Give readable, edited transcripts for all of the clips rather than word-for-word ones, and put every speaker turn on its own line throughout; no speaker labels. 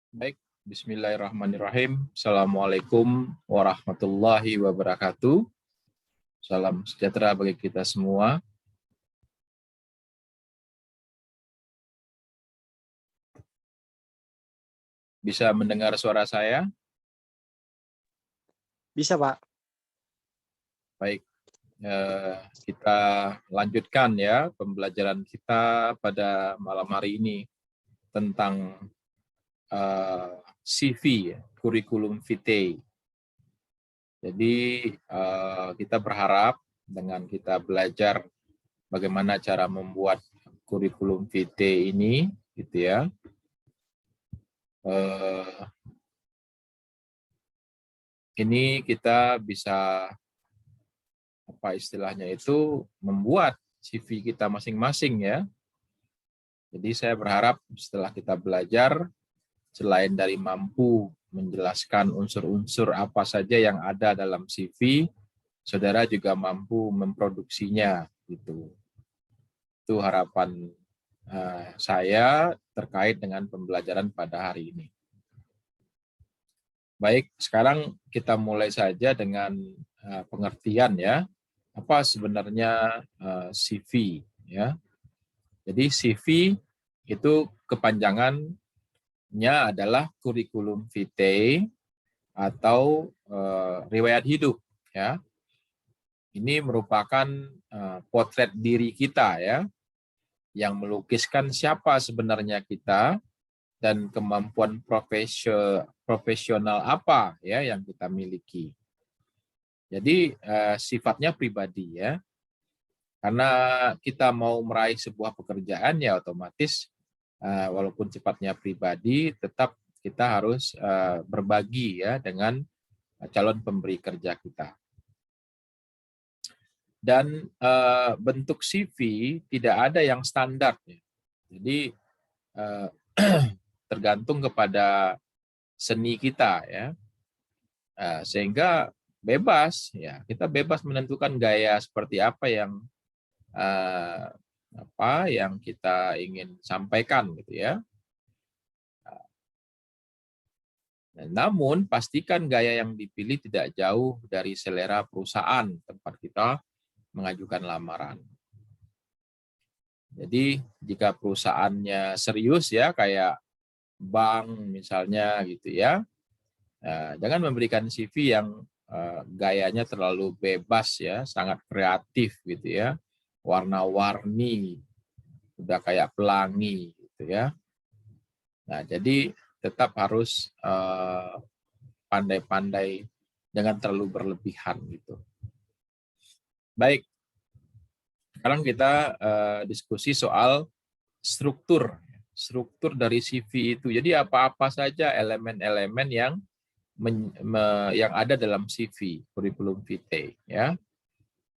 Baik, bismillahirrahmanirrahim. Assalamualaikum warahmatullahi wabarakatuh. Salam sejahtera bagi kita semua. Bisa mendengar suara saya?
Bisa, Pak.
Baik, kita lanjutkan ya pembelajaran kita pada malam hari ini tentang CV, kurikulum vitae. Jadi kita berharap dengan kita belajar bagaimana cara membuat kurikulum vitae ini, gitu ya. Ini kita bisa apa istilahnya itu membuat CV kita masing-masing ya. Jadi saya berharap setelah kita belajar, selain dari mampu menjelaskan unsur-unsur apa saja yang ada dalam CV, saudara juga mampu memproduksinya gitu. Itu harapan saya terkait dengan pembelajaran pada hari ini. Baik, sekarang kita mulai saja dengan pengertian ya. Apa sebenarnya CV ya? Jadi CV itu kepanjangannya adalah kurikulum vitae atau riwayat hidup ya. Ini merupakan potret diri kita ya, yang melukiskan siapa sebenarnya kita dan kemampuan profesional apa ya yang kita miliki. Jadi sifatnya pribadi ya. Karena kita mau meraih sebuah pekerjaan ya otomatis walaupun sifatnya pribadi tetap kita harus berbagi ya dengan calon pemberi kerja kita. Dan bentuk CV tidak ada yang standar ya. Jadi tergantung kepada seni kita ya. Sehingga bebas ya, kita bebas menentukan gaya seperti apa yang kita ingin sampaikan gitu ya. Namun pastikan gaya yang dipilih tidak jauh dari selera perusahaan tempat kita mengajukan lamaran. Jadi jika perusahaannya serius ya kayak bank misalnya gitu ya, jangan memberikan CV yang gayanya terlalu bebas ya, sangat kreatif gitu ya, warna-warni, udah kayak pelangi gitu ya. Nah jadi tetap harus pandai-pandai, jangan terlalu berlebihan gitu. Baik, sekarang kita diskusi soal struktur dari CV itu. Jadi apa-apa saja elemen-elemen yang ada dalam CV, kurikulum vitae ya.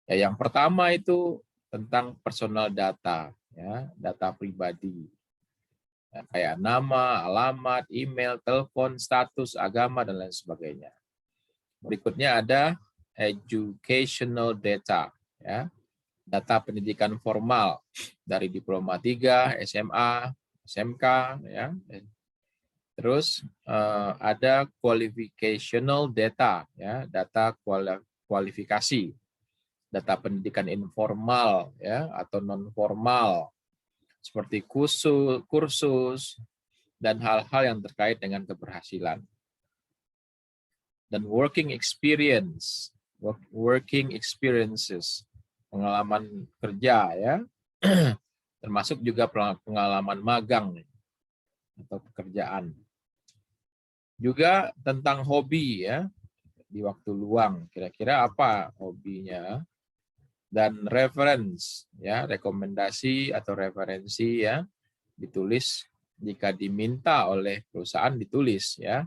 Yang pertama itu tentang personal data ya, data pribadi. Ya, kayak nama, alamat, email, telepon, status, agama dan lain sebagainya. Berikutnya ada educational data ya. Data pendidikan formal dari diploma 3, SMA, SMK ya. Terus ada qualificational data ya, data kualifikasi, data pendidikan informal ya atau non formal seperti kursus dan hal-hal yang terkait dengan keberhasilan. Dan working experiences, pengalaman kerja ya, termasuk juga pengalaman magang atau pekerjaan. Juga tentang hobi ya, di waktu luang, kira-kira apa hobinya, dan reference ya, rekomendasi atau referensi ya, ditulis jika diminta oleh perusahaan ditulis ya,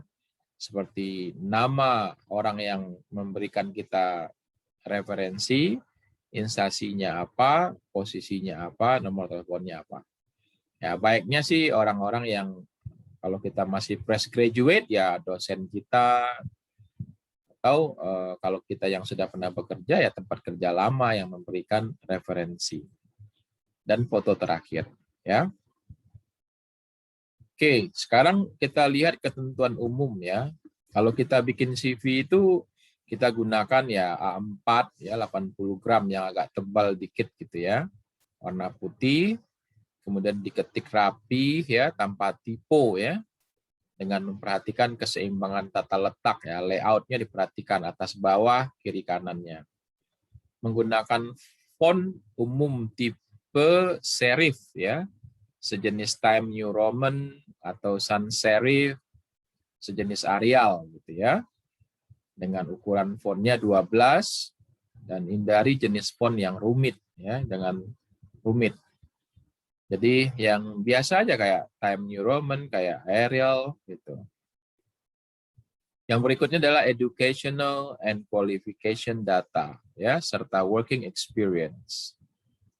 seperti nama orang yang memberikan kita referensi, instansinya apa, posisinya apa, nomor teleponnya apa. Ya baiknya sih orang-orang yang kalau kita masih fresh graduate ya dosen kita, atau kalau kita yang sudah pernah bekerja ya tempat kerja lama yang memberikan referensi. Dan foto terakhir ya. Oke, sekarang kita lihat ketentuan umum ya. Kalau kita bikin CV itu kita gunakan ya A4 ya 80 gram yang agak tebal dikit gitu ya. Warna putih, kemudian diketik rapi ya tanpa typo ya. Dengan memperhatikan keseimbangan tata letak ya, layoutnya diperhatikan atas bawah, kiri kanannya. Menggunakan font umum tipe serif ya, sejenis Times New Roman atau sans serif, sejenis Arial gitu ya. Dengan ukuran fontnya 12 dan hindari jenis font yang rumit ya, dengan rumit. Jadi yang biasa aja kayak Times New Roman, kayak Arial gitu. Yang berikutnya adalah educational and qualification data ya, serta working experience.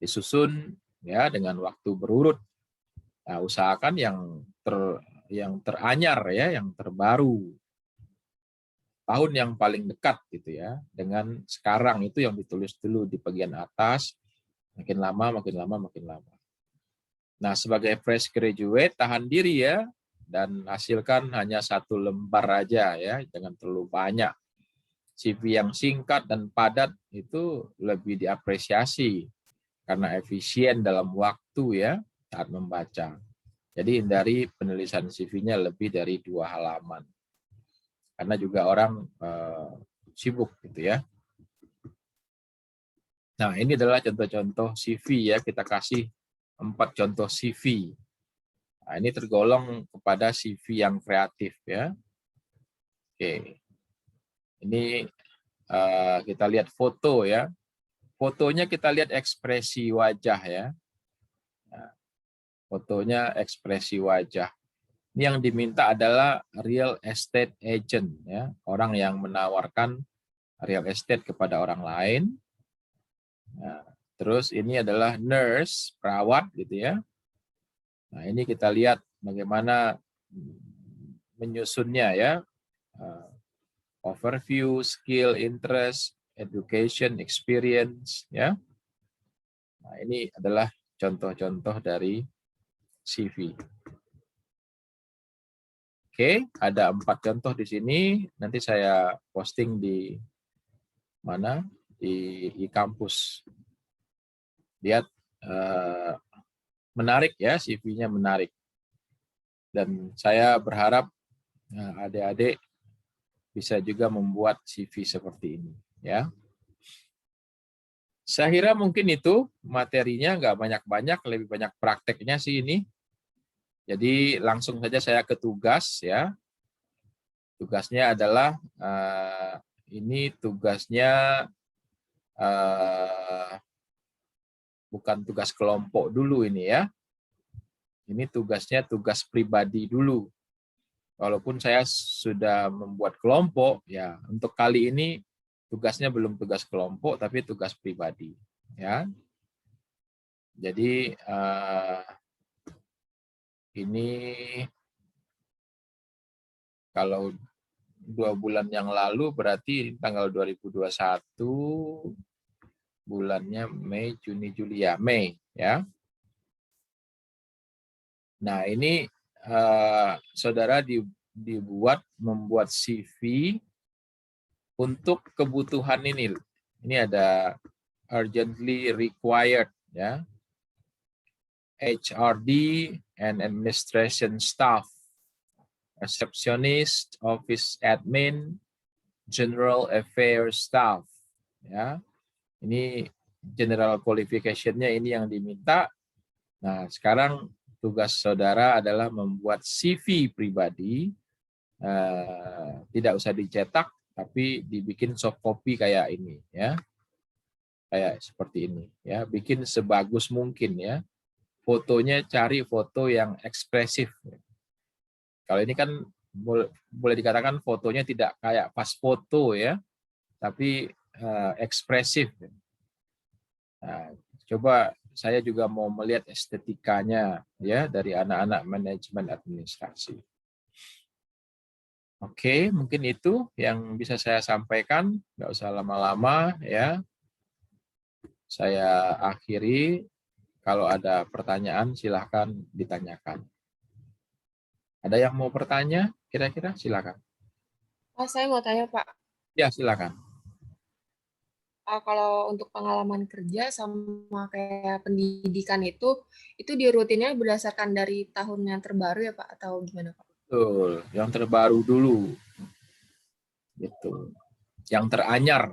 Disusun ya dengan waktu berurut. Nah, usahakan yang teranyar ya, yang terbaru. Tahun yang paling dekat gitu ya, dengan sekarang itu yang ditulis dulu di bagian atas, makin lama, makin lama, makin lama. Nah, sebagai fresh graduate, tahan diri ya, dan hasilkan hanya 1 lembar aja ya, jangan terlalu banyak. CV yang singkat dan padat itu lebih diapresiasi, karena efisien dalam waktu ya, saat membaca. Jadi hindari penulisan CV-nya lebih dari 2 halaman. Karena juga orang sibuk gitu ya. Nah, ini adalah contoh-contoh CV ya, kita kasih 4 contoh CV. Nah, ini tergolong kepada CV yang kreatif ya. Oke. Ini kita lihat foto ya. Fotonya kita lihat ekspresi wajah ya. Nah, fotonya ekspresi wajah. Ini yang diminta adalah real estate agent ya, orang yang menawarkan real estate kepada orang lain. Nah, terus ini adalah nurse, perawat gitu ya. Nah, ini kita lihat bagaimana menyusunnya ya. Overview, skill, interest, education, experience ya. Nah, ini adalah contoh-contoh dari CV. Oke, ada 4 contoh di sini. Nanti saya posting di mana? Di kampus. Lihat menarik ya, CV-nya menarik. Dan saya berharap adik-adik bisa juga membuat CV seperti ini ya. Saya kira mungkin itu materinya, nggak banyak-banyak, lebih banyak prakteknya sih ini. Jadi langsung saja saya ke tugas ya. Tugasnya adalah ini tugasnya bukan tugas kelompok dulu ini ya. Ini tugasnya tugas pribadi dulu. Walaupun saya sudah membuat kelompok, ya untuk kali ini tugasnya belum tugas kelompok, tapi tugas pribadi. Ya, jadi ini kalau 2 bulan yang lalu berarti tanggal 2021, bulannya Mei, Juni, Juli ya, Mei ya. Nah ini saudara membuat CV untuk kebutuhan ini. Ini ada urgently required ya, HRD and administration staff, receptionist, office admin, general affairs staff ya. Ini general qualification-nya ini yang diminta. Nah, sekarang tugas saudara adalah membuat CV pribadi, tidak usah dicetak, tapi dibikin soft copy kayak ini ya, kayak seperti ini ya, bikin sebagus mungkin ya. Fotonya cari foto yang ekspresif. Kalau ini kan boleh dikatakan fotonya tidak kayak pas foto ya, tapi ekspresif. Nah, coba saya juga mau melihat estetikanya ya dari anak-anak manajemen administrasi. Oke, mungkin itu yang bisa saya sampaikan, nggak usah lama-lama ya. Saya akhiri, kalau ada pertanyaan silahkan ditanyakan. Ada yang mau bertanya? Kira-kira silakan.
Saya mau tanya Pak,
Ya, silakan.
kalau untuk pengalaman kerja sama kayak pendidikan itu dirutinnya berdasarkan dari tahun yang terbaru ya Pak, atau gimana Pak?
Betul, yang terbaru dulu. Gitu. Yang teranyar.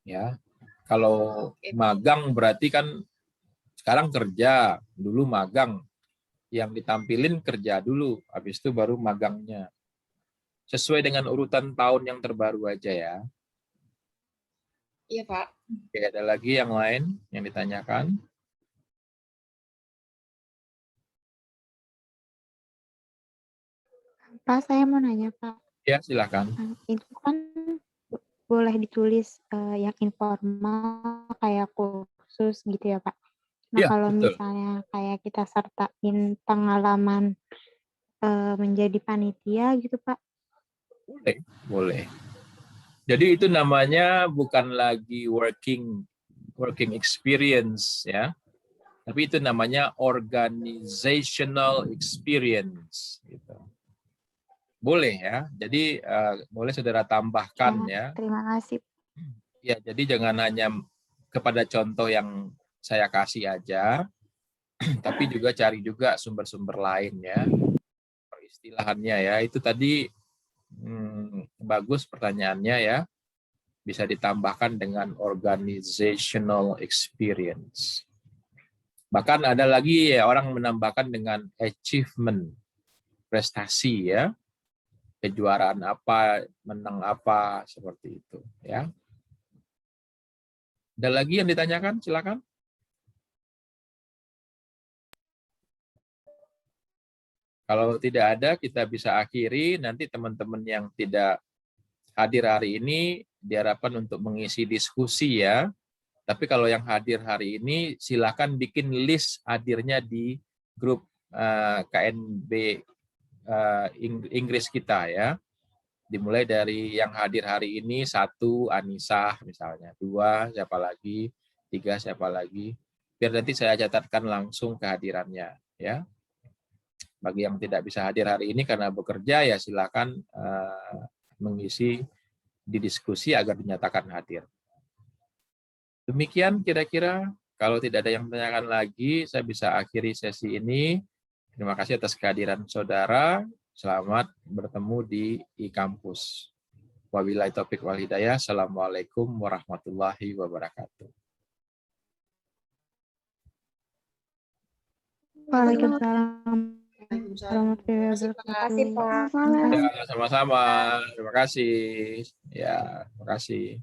Ya. Kalau
Oke,
magang berarti kan sekarang kerja, dulu magang. Yang ditampilin kerja dulu, habis itu baru magangnya. Sesuai dengan urutan tahun yang terbaru aja ya.
iya Pak.
Oke, ada lagi yang lain yang ditanyakan?
Pak, saya mau nanya, Pak.
Ya, silakan.
Itu kan boleh ditulis yang informal kayak kursus gitu ya, Pak. Nah,
Ya,
kalau
betul.
misalnya kayak kita sertain pengalaman menjadi panitia gitu, Pak.
Boleh, boleh. Jadi itu namanya bukan lagi working experience ya, tapi itu namanya organizational experience gitu. Boleh ya. Jadi boleh saudara tambahkan ya.
Terima kasih.
Ya, jadi jangan hanya kepada contoh yang saya kasih aja, tapi juga cari juga sumber-sumber lain ya. Peristilahannya ya. Itu tadi bagus pertanyaannya ya. Bisa ditambahkan dengan organizational experience. Bahkan ada lagi ya orang menambahkan dengan achievement, prestasi ya. Kejuaraan apa, menang apa, seperti itu ya. Ada lagi yang ditanyakan? Silakan. Kalau tidak ada, kita bisa akhiri. Nanti teman-teman yang tidak hadir hari ini diharapkan untuk mengisi diskusi ya. Tapi kalau yang hadir hari ini, silakan bikin list hadirnya di grup KNB Inggris kita ya. Dimulai dari yang hadir hari ini, 1 Anissa misalnya, 2 siapa lagi, 3 siapa lagi. Biar nanti saya catatkan langsung kehadirannya ya. Bagi yang tidak bisa hadir hari ini karena bekerja, ya silakan mengisi di diskusi agar dinyatakan hadir. Demikian kira-kira. Kalau tidak ada yang menanyakan lagi, saya bisa akhiri sesi ini. Terima kasih atas kehadiran saudara. Selamat bertemu di e-kampus. Wabillahi taufiq wal hidayah. Assalamualaikum warahmatullahi wabarakatuh.
Waalaikumsalam.
Terima kasih Pak.
Ya, sama-sama. Terima kasih. Ya, terima kasih.